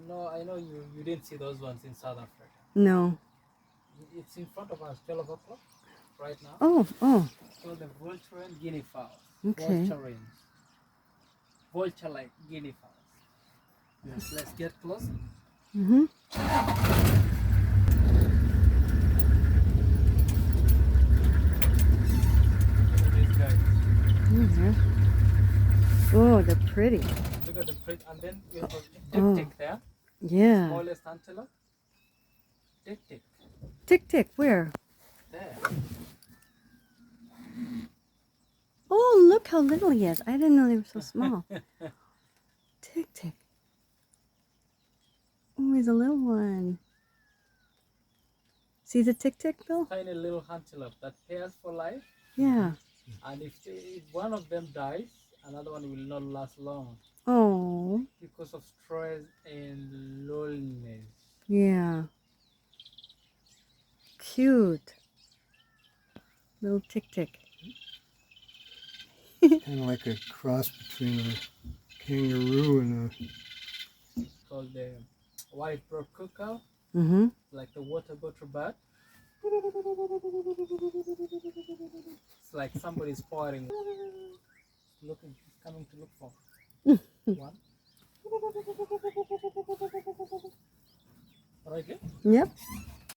No, I know you didn't see those ones in South Africa. No. It's in front of us, 12 o'clock, right now. Oh, oh. So the vulture guinea fowls. Okay. Vulture-like guinea fowls. Yes, let's get close. Mm-hmm. Look at these guys. Mm-hmm. Oh, they're pretty. Look at the print, and then we have a Oh. dik there. Yeah. Smallest antelope. Dik. Tick. Where? There. Oh, look how little he is. I didn't know they were so small. Tick. Oh, he's a little one. See the tick, Bill? Tiny little antelope that pairs for life. Yeah. And if one of them dies, another one will not last long Oh. because of stress and loneliness. Yeah. Cute. Little tick. Kind of like a cross between a kangaroo and It's called the white-throat cuckoo, Mm-hmm. like the water butter bird. It's like somebody's pouring. Looking, he's coming to look for one. All right, good? Yep.